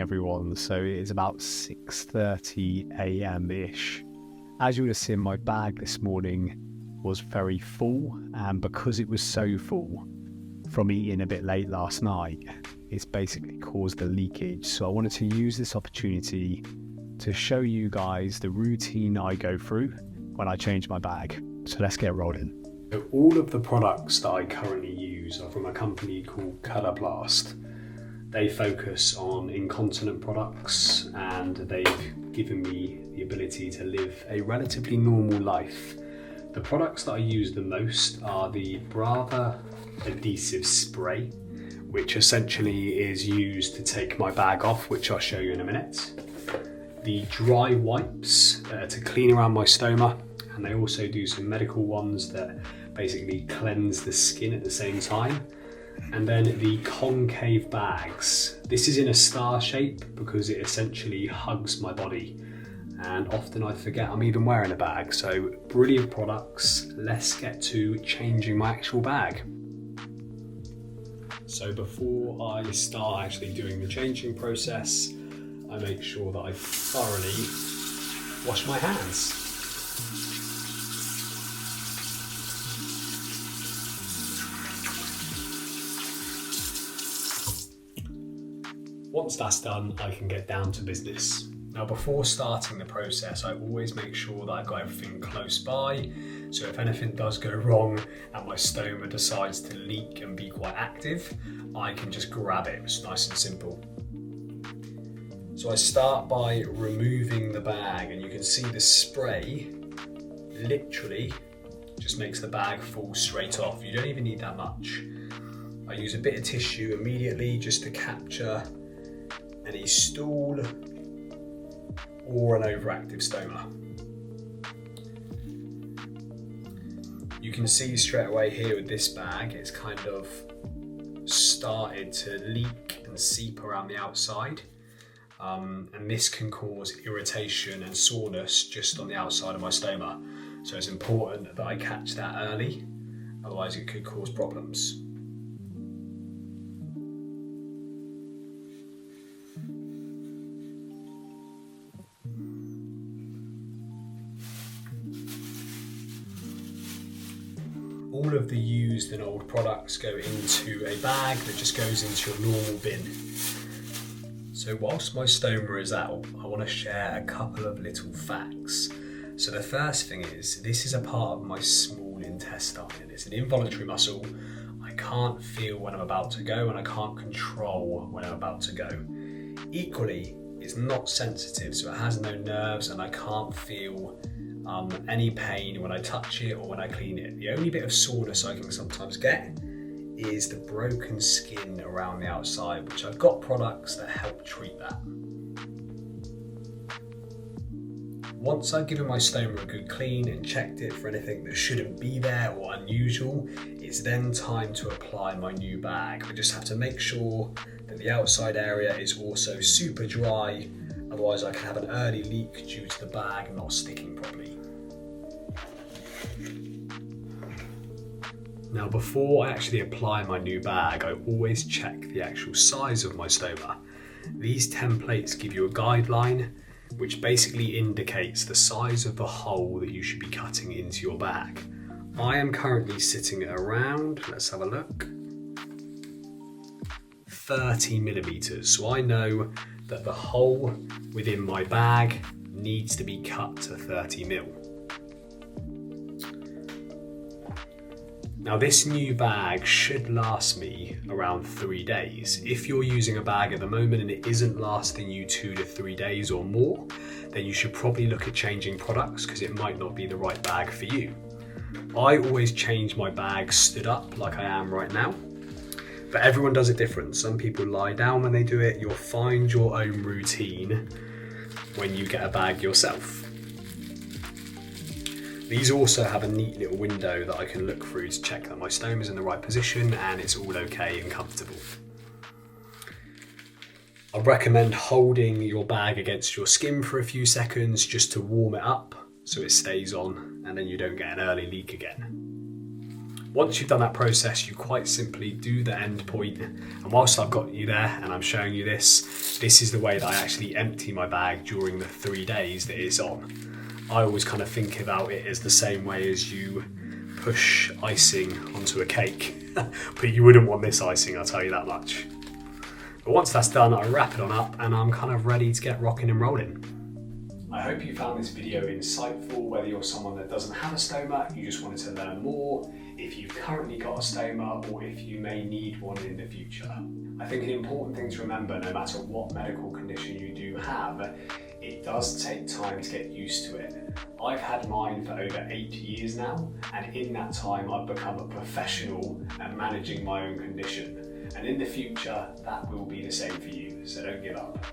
everyone. So it is about 6:30 a.m.-ish. As you would have seen, my bag this morning was very full, and because it was so full from eating a bit late last night, it's basically caused a leakage. So I wanted to use this opportunity to show you guys the routine I go through when I change my bag. So let's get rolling. So all of the products that I currently use are from a company called Colourplast. They focus on incontinent products, and they've given me the ability to live a relatively normal life. The products that I use the most are the Brava adhesive spray, which essentially is used to take my bag off, which I'll show you in a minute. The dry wipes to clean around my stoma, and they also do some medical ones that basically cleanse the skin at the same time. And then the concave bags. This is in a star shape because it essentially hugs my body, and often I forget I'm even wearing a bag. So brilliant products. Let's get to changing my actual bag. So before I start actually doing the changing process, I make sure that I thoroughly wash my hands. Once that's done, I can get down to business. Now, before starting the process, I always make sure that I've got everything close by. So if anything does go wrong and my stoma decides to leak and be quite active, I can just grab it. It's nice and simple. So I start by removing the bag, and you can see the spray literally just makes the bag fall straight off. You don't even need that much. I use a bit of tissue immediately just to capture any stool or an overactive stoma. You can see straight away here with this bag, it's kind of started to leak and seep around the outside. And this can cause irritation and soreness just on the outside of my stoma. So it's important that I catch that early, otherwise it could cause problems. All of the used and old products go into a bag that just goes into your normal bin. So whilst my stoma is out, I want to share a couple of little facts. So the first thing is, this is a part of my small intestine, and it's an involuntary muscle. I can't feel when I'm about to go, and I can't control when I'm about to go. Equally, it's not sensitive, so it has no nerves, and I can't feel any pain when I touch it or when I clean it. The only bit of soreness I can sometimes get is the broken skin around the outside, which I've got products that help treat that. Once I've given my stoma a good clean and checked it for anything that shouldn't be there or unusual, it's then time to apply my new bag. I just have to make sure that the outside area is also super dry, otherwise I can have an early leak due to the bag not sticking properly. Now, before I actually apply my new bag, I always check the actual size of my stoma. These templates give you a guideline, which basically indicates the size of the hole that you should be cutting into your bag. I am currently sitting at around, let's have a look, 30 millimeters. So I know that the hole within my bag needs to be cut to 30 mil. Now, this new bag should last me around 3 days. If you're using a bag at the moment and it isn't lasting you 2 to 3 days or more, then you should probably look at changing products, because it might not be the right bag for you. I always change my bag stood up like I am right now, but everyone does it different. Some people lie down when they do it. You'll find your own routine when you get a bag yourself. These also have a neat little window that I can look through to check that my stoma is in the right position and it's all okay and comfortable. I recommend holding your bag against your skin for a few seconds just to warm it up so it stays on and then you don't get an early leak again. Once you've done that process, you quite simply do the end point. And whilst I've got you there and I'm showing you this is the way that I actually empty my bag during the 3 days that it's on. I always kind of think about it as the same way as you push icing onto a cake. But you wouldn't want this icing, I'll tell you that much. But once that's done, I wrap it on up and I'm kind of ready to get rocking and rolling. I hope you found this video insightful, whether you're someone that doesn't have a stoma, you just wanted to learn more, if you've currently got a stoma, or if you may need one in the future. I think an important thing to remember, no matter what medical condition you do have, it does take time to get used to it. I've had mine for over 8 years now, and in that time I've become a professional at managing my own condition. And in the future, that will be the same for you, so don't give up.